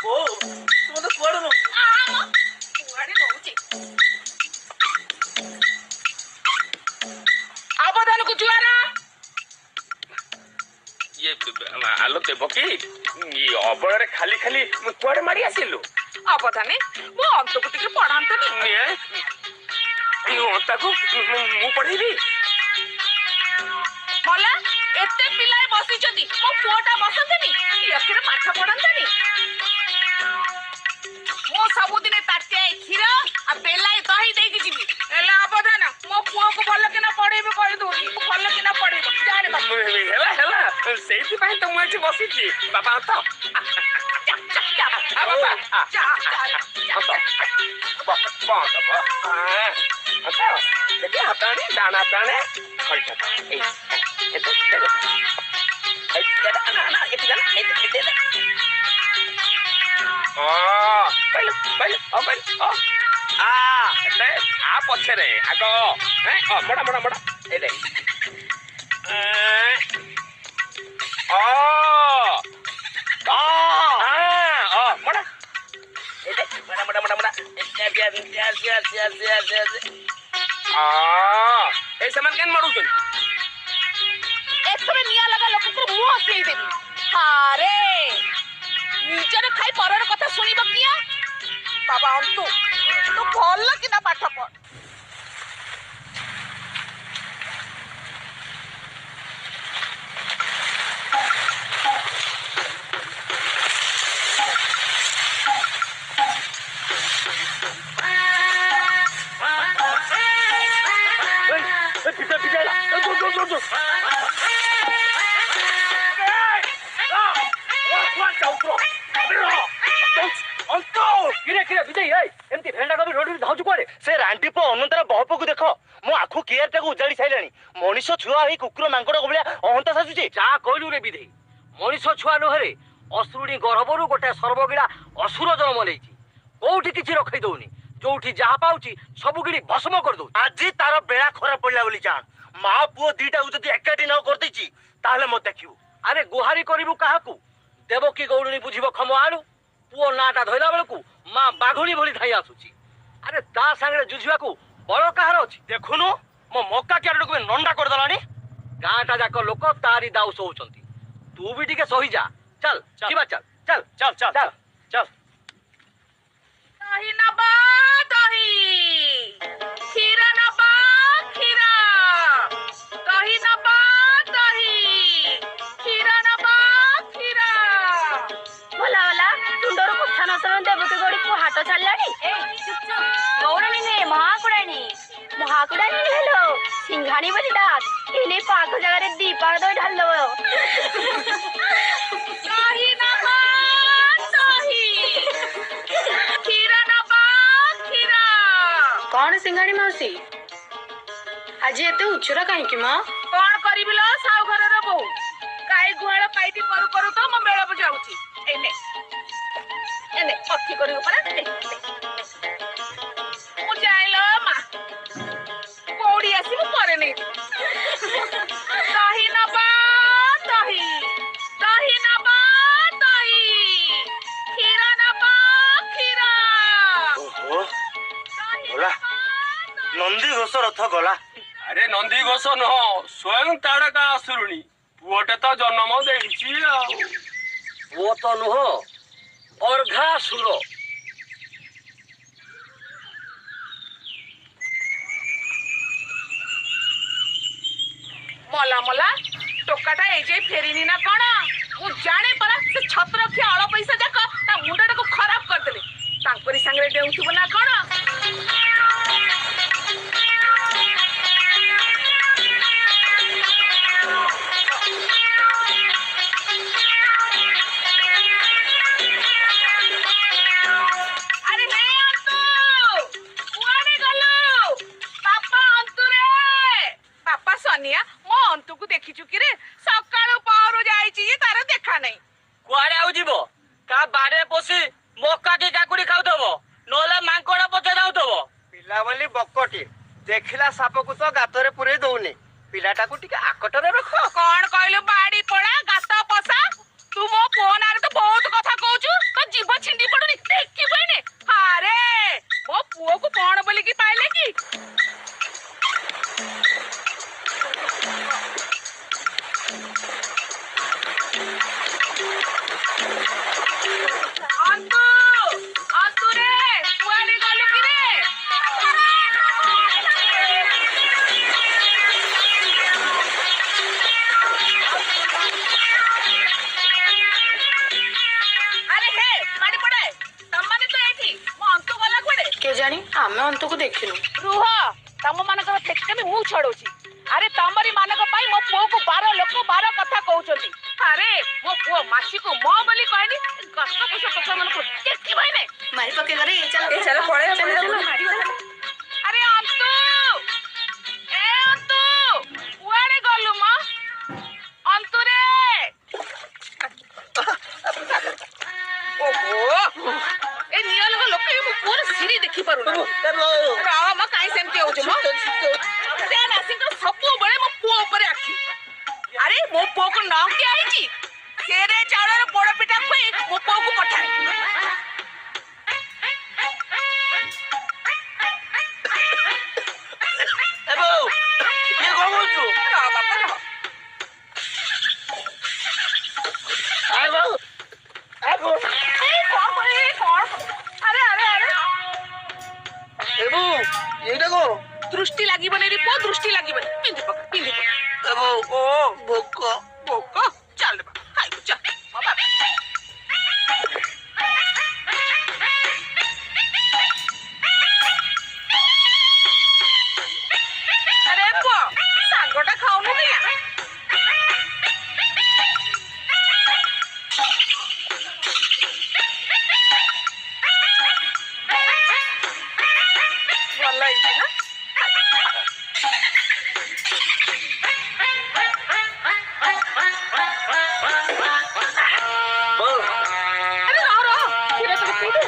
ओ तुम तो कुआड़ नो कुआड़े नौची अवधान को जुआरा ये आलो देवकी ये अबळ रे खाली खाली कुआड़े मारी आसिलु अवधाने मो अंत को टिके पढ़ांतनी ये ताको मु पढ़ेबी मला एते पिलाय बसी छथि मो पुआटा बसंतनी एखरे पाठ पढ़ंतनी मो सबुदिने ताटे खीर आ बेलाय दही देकी जिबी एला अवधान मो पुआ को भल केना पढ़ेबे कहि दो भल केना पढ़ेबे जाने बा हेला हेला सेठी भाई तो मुझे बसी छी बाबा तो दाना ताने आ पछरे आगो बड़ा बड़ा बड़ा ए दे बड़ा बड़ा बड़ा बड़ा ए सामान केन मारू छन एकरे निया लगा लोक को मुंह हसई देबी हारे निजर खाई परर कथा सुनिब किया बाबा अंतु तो भल कि ना पाठ पढ़ से रांडी पो अनंतर बहप को देख मो आखु केयर टाको उजाड़ी साइलानी मनीष छुआ होई कुकुर मांकड़ को भलिया अहंता साजुचे जा कहलु रे विधेई मनीष छुआ नहरे असुरुणी गर्भरु गोटे सर्वगिड़ा असुर जन्म लेछि कोउठी किछि रखै दउनी जोउठी जहा पाउची सब गिड़ी भस्म कर दउ आज तार बेड़ा खराब पड़ला बोली जान मां पुओ दीटा जदी एकाटी न कर देछि ताले मत देखियो अरे गुहारी करिवु काहाकू देवकी गौडुनी बुझिबो खम आलु पुओ नाटा धइला बेलकू मां बाघुणी भली धाई आसुची अरे ता संगे जुझिबा को बड़ कहार अछि देखुनु मो मक्का क्यारेट को नंडा कर दलानी गाँटा जाक लोक तारी दाउ सोउचंती तू भी टिके सही जा चल जीवा चल चल चल चल चल चल दही नबा दही खीर नबा खीर दही नबा दही खीर नबा खीर भला भला तुंडर कथा न सुन देवती गड़ी को हाट छाड़लानी ए चुप चुप गौराणी ने महाकुड़ानी हेलो सिंघाणी बोली डाक इने पाख जगह रे दीपा दो ढाल दो दही नबा दही खीर नबा खीर कौन सिंघाणी मौसी आज एते उछुरा काहे कि मां कौन करिबिलो साउ घर रे बहू गाई गुहाळ पाइटी करू करू तो म मेळ बजाउची एने एने पक्की करियो परा मु जाइलो मा कोडी आसी मु करे नै दही नबा दही दही नबा दही खीर नबा खीर ओहो बोला नंदी घोष रथ गला अरे नंदी घोष न स्वयं ताड़का असुरुणी पुओटे तो जन्म देछि वो तो नुह अर्घासुर मला मला टोकाटा ए जे फेरिनी ना कोन मु जाने परा से छत्र के अळ पैसा जाक ता मुंडा को खराब कर देले तांपरी संगे देउथु ना कोन अरे हे अंतु कुआने गलो पापा अंतु रे पापा सोनिया मो अंतु को देखि चुकी रे सकाळो पावरो जाईची तार देखा नै कुआड़े आउ जीवो का बाड़े पोसी मक्का की काकुड़ी खाउ दबो नोले मांकोड़ा पचे दाउ दबो पिला बोली बकटी देखिला साप को तो गातरे पुरे दउनी पिलाटा को टिके आकटरे रखो कौन कहलु बाड़ी पड़ा गाता पसा तू मो फोन आरे तो बहुत कथा कहूछु तो जीव छिंडी ଆମେ ଅନ୍ତକୁ ଦେଖିନୁ। ରୁହ, ତମ ମାନଙ୍କର ଫେକଟାମି ମୁଁ ଛଡଉଛି। ଆରେ ତମରି ମାନଙ୍କ ପାଇଁ ମୋ ପୁଅକୁ 12 ଲୋକ 12 କଥା କହୁଛନ୍ତି। ଆରେ ମୋ ପୁଅ ମାସିକୁ ମ ବୋଲି କହେନି, ଗସ୍ତ ପଇସା ପଇସା ମାନଙ୍କୁ ଦେଖିବ ନେ। ମାରି ପକେଇ ଘରେ ଚାଲ ପଳେଇବା। ଆରେ ଅନ୍ତୁ, ଏ ଅନ୍ତୁ, କୁଆଡେ ଗଲୁ ମ? ଅନ୍ତୁରେ, ଓହୋ, ଏ ନିୟଲଗ ଲୋକ ମୋ ପୁଅର ସିରି ଦେଖି ପାରୁନି। ରହ ମ, କାଇଁ ସେମିତି ହଉଛୁ ମ? ସେ ନାସିଙ୍କ ସବୁବେଳେ ମୋ ପୁଅ ଉପରେ ଆଖି। ଆରେ ମୋ ପୁଅକୁ ନ କିଏ ହେଇଛି, ସେରେ ଚାଉଳର ପୋଡ ପିଠା ଖୁଇ ମୋ ପୁଅକୁ ପଠାଏ। ରହ ବାପା ରହ। ଦୃଷ୍ଟି ଲାଗିବନି ରେ ପୁଅ, ଦୃଷ୍ଟି ଲାଗିବନି। ପିନ୍ଧି ପକା, ପିନ୍ଧି ପକା। ଓ ଭୋକ ଭୋକ, ଚାଲ ବାପା ଖାଇବୁ, ଚାଲ ମୋ ବାପା। ଆରେ ପୁଅ, ଶାଗଟା ଖାଉନୁ କିଆ? ଭଲ ହେଇଛି ନା? ଆରେ ରହ ରହ, କ୍ଷୀର ଟିକେ ପିଇଦେ।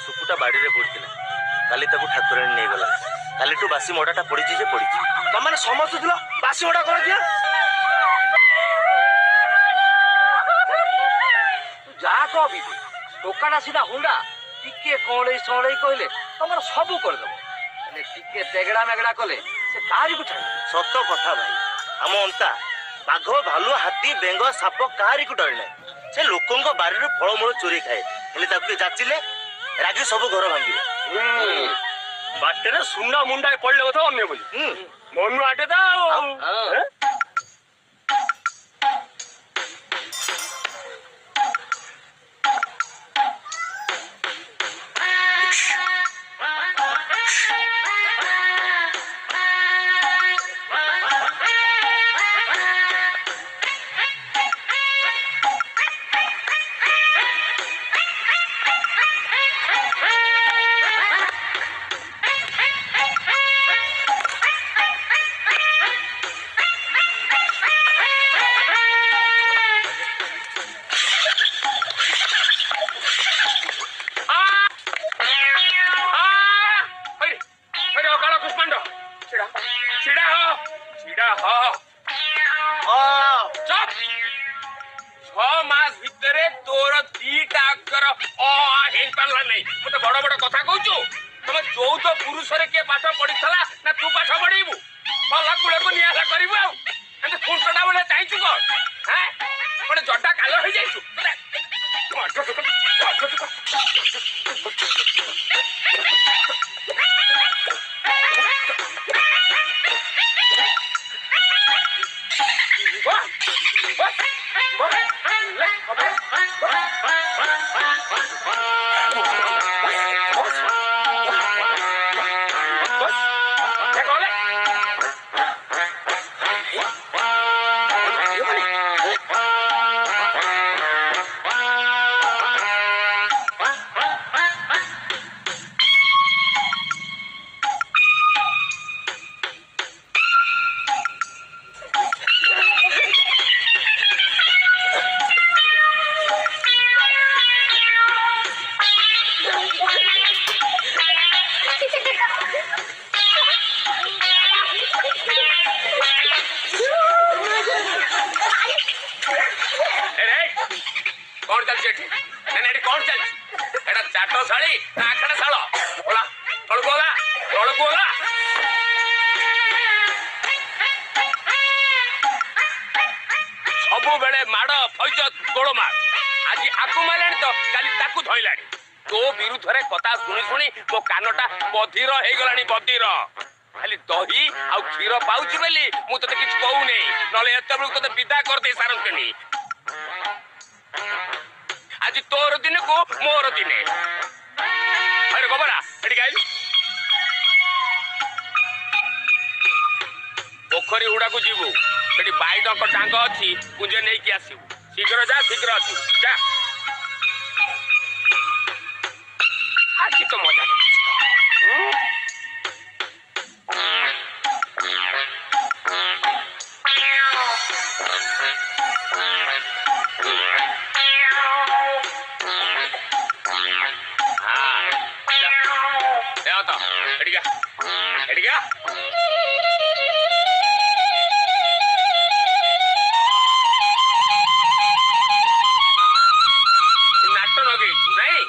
ସୁକୁଟା ବାଡିରେ ପଡିଥିଲା, କାଲି ତାକୁ ଠାକୁରାଣୀ ନେଇଗଲା। କାଲିଠୁ ବାସି ମଡ଼ାଟା ପଡିଛି ଯେ ପଡିଛି। ତମାନେ ସମସ୍ତେ ଥିଲ ବାସି ମଡ଼ା କର କିଆ? ତୁ ଯାହା କହ ବିବି, ଟୋକାଟା ସିଧା ହୁଣ୍ଡା। ଟିକେ କଅଁଳେଇ ସଅଁଳେଇ କହିଲେ ତମର ସବୁ କରିଦବ, ହେଲେ ଟିକେ ତେଗଡ଼ା ମେଗଡ଼ା କଲେ ସେ କାହାରିକୁ ଛାଡେ। ସତ କଥା ଭାଇ, ଆମ ଅନ୍ତା ବାଘ, ଭାଲୁ, ହାତୀ, ବେଙ୍ଗ, ସାପ କାହାରିକୁ ଡରେ ନାହିଁ। ସେ ଲୋକଙ୍କ ବାରିରୁ ଫଳମୂଳ ଚୋରି ଖାଏ, ହେଲେ ତାକୁ ଯାଚିଲେ ରାଗି ସବୁ ଘର ଭାଙ୍ଗିବ। ବାଟରେ ସୁନା ମୁଣ୍ଡା ପଡିଲେ କଥା ଅନ୍ୟ ବୋଲି ମନୁ ଆଟେ ତ मत बड़ बड़ कथा कहूँ तुम चौथ पुरुष किए पाठ पढ़ी ना तू पाठ पढ़ेबू भला कूल को निआला करू खुंटा बेले चाहू कौन गोटे जड्डा काल हो जाइछु ଶାଳୀ ନା ଆଖେଡା ଶାଳ ଓଲା ତଳକୁ ଓଲା ତଳକୁ ଓଲା ସବୁବେଳେ ମାଡ଼ ଫୈଜତ ଗୋଳମାଳ ଆଜି ଆକୁ ମାରିଲାଣି ତ କାଲି ତାକୁ ଧଇଲାଣି ତୋ ବିରୁଦ୍ଧରେ କଥା ଶୁଣି ଶୁଣି ମୋ କାନଟା ବଧିର ହେଇଗଲାଣି ବଧିର ଖାଲି ଦହି ଆଉ କ୍ଷୀର ପାଉଛି ବୋଲି ମୁଁ ତତେ କିଛି କହୁନି ନହେଲେ ଏତେବେଳକୁ ତତେ ବିଦା କରିଦେଇ ସାରନ୍ତିନି ଆଜି ତୋର ଦିନକୁ ମୋର ଦିନେ ଆରେ ଗୋବରା ଏଠିକି ଆଇଲୁ ପୋଖରୀ ହୁଡାକୁ ଯିବୁ ସେଠି ବାଇଡଙ୍କ ଡାଙ୍ଗ ଅଛି ପୁଞ୍ଜେ ନେଇକି ଆସିବୁ ଶୀଘ୍ର ଯା ଶୀଘ୍ର ଆସିବୁ ଯା ଆଜି ତ ମଜା ନାଟ ଲଗେଇଛୁ ନାଇଁ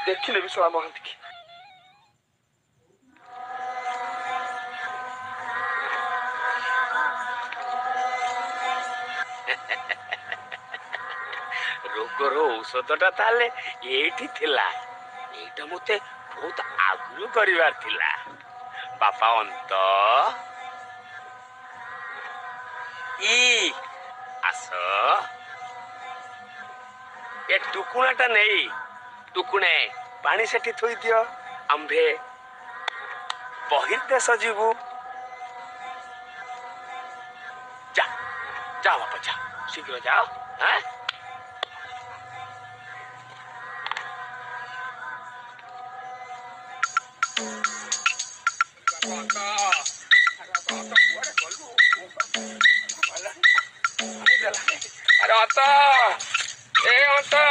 ଦେଖିଲେ ବିଶ୍ୱାଳ ମହାନ୍ତି କି ରୋଗର ଔଷଧଟା ତାହେଲେ ଏଇଠି ଥିଲା ଏଇଟା ମତେ ବହୁତ ଆଗରୁ କରିବାର ଥିଲା ବାପା ଅନ୍ତ ଆସ ଏ ଟୁକୁଣାଟା ନେଇ ଟୁକୁଣେ ପାଣି ସେଠି ଥୋଇ ଦିଅ ଆମ୍ଭେ ବହିର୍ଦେଶ ଯିବୁ ଯା ଯା ବାପା ଯା ଶୀଘ୍ର ଯାଅ ହଁ अरे आता ए आता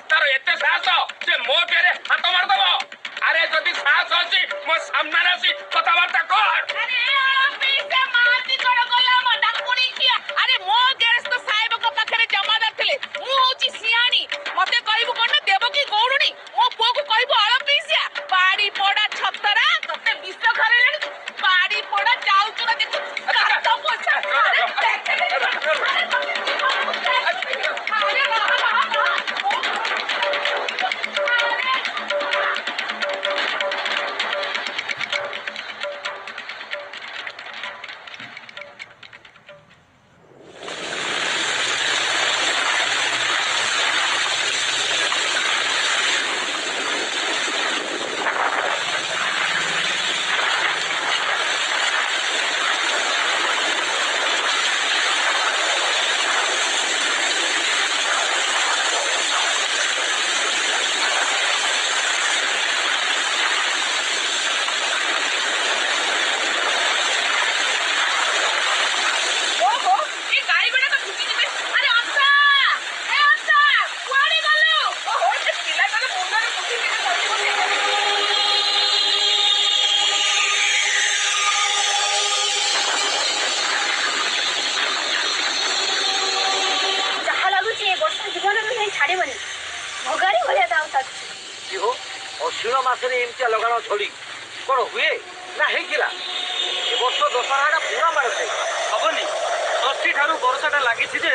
तार एते साहस से मो पेरे हाथ मारदब अरे जदि साहस अछि मो सामने आसी कथाबार्ता कर अरे मारती कड़ गला म डाकुनी किया अरे मो गैस तो साहेब को पाखरे जमादार थिले मु होची सियानी मते कहबो कोन देबो की गौडुनी मो पुओ को कहबो अळपीसिया बाड़ी पोड़ा छतरा तते विष खरेले बाड़ी पोड़ा जाउछ ना देखो काटा पोछा ବର୍ଷରେ ଏମିତିଆ ଲଗାଣ ଝଡ଼ି କ'ଣ ହୁଏ ନା ହେଇଥିଲା? ଏ ବର୍ଷ ଦଶହରାଟା ପୁରା ମାଡ଼ ଖାଇଲା। ହବନି। ଷଷ୍ଠୀ ଠାରୁ ବର୍ଷାଟା ଲାଗିଛି ଯେ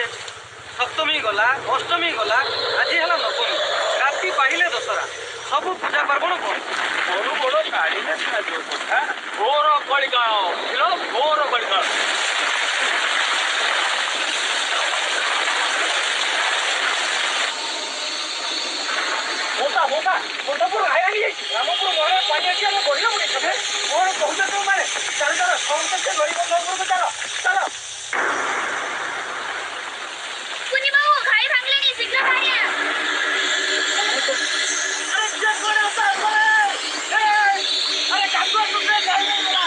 ସପ୍ତମୀ ଗଲା, ଅଷ୍ଟମୀ ଗଲା, ଆଜି ହେଲା ନବମୀ। ରାତି ପାହିଲେ ଦଶହରା। ସବୁ ପୂଜା ପାର୍ବଣ ବନ୍ଦ। ବଡ଼ ବଡ଼ ଗାଡ଼ିରେ ଯୋଉ କଥା ଘୋର କଳିକାଳ ବୁଝିଲ, ଘୋର କଳିକାଳ। ମୁଣ୍ଡପୁର ଘାଇ ହେଇଯାଇଛି। ରାମପୁର ଘରେ ପାଣି ଅଛି, ଆମେ ବଢିଆ ବଢି ତମେ କ'ଣ କହୁଛ ତମ ମାନେ? ଚାଲ ଚାଲ ସମସ୍ତେ ଗରିବ ଘରକୁ ଚାଲ ଚାଲ। କୁନି ବାବୁ ଘାଇ ଭାଙ୍ଗିଲେଣି, ଶୀଘ୍ର ବାହାରିଆ। ଆରେ କାକୁଆ ଟୁକରେ ଯାଇ ହେଇଗଲା।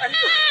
Aduh.